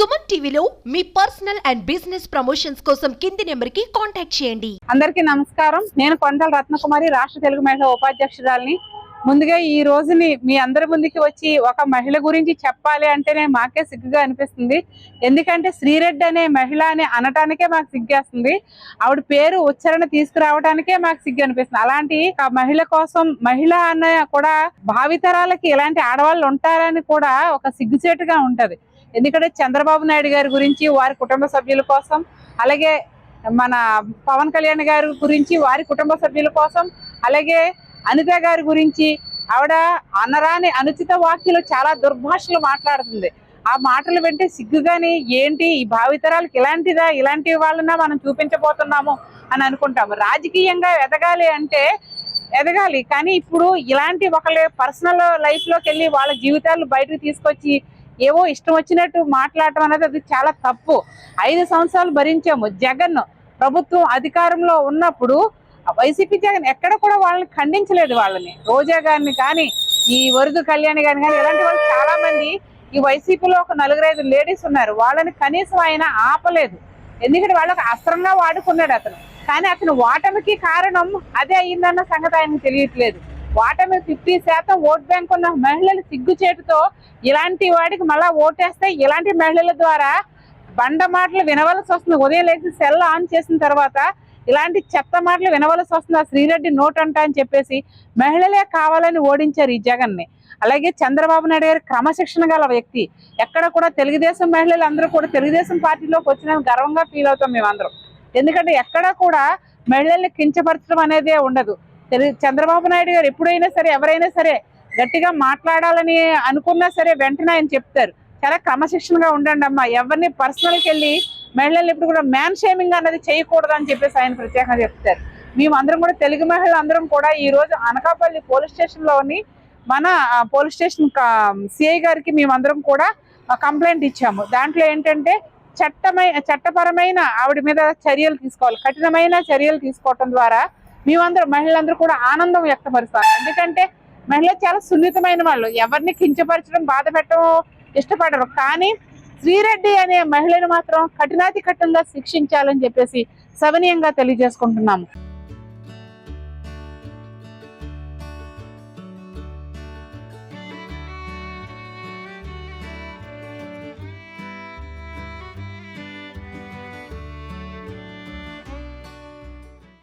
సుమన్ టీవీలో మీ personal and business promotions కోసం కింది నెంబర్ కి కాంటాక్ట్ చేయండి. అందరికీ నమస్కారం. నేను కొండల రత్నకుమారి, రాష్ట్ర తెలుగు మహిళా ఉపాధ్యక్షురాలిని. ముందుగా ఈ రోజుని మీ అందరి ముందుకి వచ్చి ఒక మహిళ గురించి చెప్పాలి అంటేనే మాకే సిగ్గుగా అనిపిస్తుంది. ఎందుకంటే శ్రీరెడ్డి అనే మహిళ అని అనటానికే మాకు సిగ్గేస్తుంది. ఆవిడ పేరు ఉచ్చారణ తీసుకురావడానికే మాకు సిగ్గు అనిపిస్తుంది. అలాంటి ఆ మహిళ కోసం, మహిళ అన్న కూడా భావితరాలకి ఇలాంటి ఆడవాళ్ళు ఉంటారని కూడా ఒక సిగ్గుచేటుగా ఉంటది. ఎందుకంటే చంద్రబాబు నాయుడు గారి గురించి, వారి కుటుంబ సభ్యుల కోసం, అలాగే మన పవన్ కళ్యాణ్ గారి గురించి, వారి కుటుంబ సభ్యుల కోసం, అలాగే అనిత గారి గురించి ఆవిడ అనరాని అనుచిత వాక్యలు, చాలా దుర్భాషలు మాట్లాడుతుంది. ఆ మాటలు వింటే సిగ్గుగాని, ఏంటి ఈ భావితరాలకు ఇలాంటి వాళ్ళన్నా మనం చూపించబోతున్నాము అని అనుకుంటాము. రాజకీయంగా ఎదగాలి అంటే ఎదగాలి, కానీ ఇప్పుడు ఇలాంటి ఒకళ్ళ పర్సనల్ లైఫ్లోకి వెళ్ళి వాళ్ళ జీవితాలు బయటకు తీసుకొచ్చి ఏవో ఇష్టం వచ్చినట్టు మాట్లాడటం అనేది అది చాలా తప్పు. 5 సంవత్సరాలు భరించాము. జగన్ ప్రభుత్వం అధికారంలో ఉన్నప్పుడు వైసీపీ జగన్ ఎక్కడ కూడా వాళ్ళని ఖండించలేదు. వాళ్ళని, రోజా గారిని కానీ, ఈ వరదు కళ్యాణి గారిని కానీ, ఇలాంటి వాళ్ళు చాలా మంది ఈ వైసీపీలో ఒక 4-5 లేడీస్ ఉన్నారు. వాళ్ళని కనీసం ఆయన ఆపలేదు. ఎందుకంటే వాళ్ళకి అస్త్రంగా వాడుకున్నాడు అతను. కానీ అతను ఓటమికి కారణం అదే అయ్యిందన్న సంగతి ఆయనకు తెలియట్లేదు. ఓటమి 50% ఓట్ బ్యాంక్ ఉన్న మహిళలు సిగ్గుచేటుతో ఇలాంటి వాడికి మళ్ళా ఓటేస్తే ఇలాంటి మహిళల ద్వారా బండ మాటలు వినవలసి వస్తుంది. ఉదయం లేచి సెల్ ఆన్ చేసిన తర్వాత ఇలాంటి చెత్త మాటలు వినవలసి వస్తుంది. ఆ శ్రీరెడ్డి నోట్ అంట అని చెప్పేసి మహిళలే కావాలని ఓడించారు ఈ జగన్ని. అలాగే చంద్రబాబు నాయుడు గారు క్రమశిక్షణ గల వ్యక్తి. ఎక్కడ కూడా తెలుగుదేశం మహిళలు అందరూ కూడా తెలుగుదేశం పార్టీలోకి వచ్చిన గర్వంగా ఫీల్ అవుతాం మేమందరం. ఎందుకంటే ఎక్కడ కూడా మహిళల్ని కించపరచడం అనేదే ఉండదు. చంద్రబాబు నాయుడు గారు ఎప్పుడైనా సరే, ఎవరైనా సరే గట్టిగా మాట్లాడాలని అనుకున్నా సరే వెంటనే ఆయన చెప్తారు, చాలా క్రమశిక్షణగా ఉండండి అమ్మా, ఎవరిని పర్సనల్కి వెళ్ళి మహిళలు ఇప్పుడు కూడా మ్యాన్ షేమింగ్ అనేది చేయకూడదు అని చెప్పేసి ఆయన ప్రత్యేకంగా చెప్తారు. మేమందరం కూడా, తెలుగు మహిళలు అందరం కూడా ఈ రోజు అనకాపల్లి పోలీస్ స్టేషన్లోని మన పోలీస్ స్టేషన్ సిఐ గారికి మేమందరం కూడా కంప్లైంట్ ఇచ్చాము. దాంట్లో ఏంటంటే చట్టపరమైన ఆవిడ మీద చర్యలు తీసుకోవాలి, కఠినమైన చర్యలు తీసుకోవటం ద్వారా మేమందరం మహిళలందరూ కూడా ఆనందం వ్యక్తపరుస్తాం. ఎందుకంటే మహిళలు చాలా సున్నితమైన వాళ్ళు, ఎవరిని కించపరచడం, బాధ పెట్టడం ఇష్టపడరు. కానీ శ్రీరెడ్డి అనే మహిళను మాత్రం కఠినాతి కఠినంగా శిక్షించాలని చెప్పేసి సవినీయంగా తెలియజేసుకుంటున్నాము.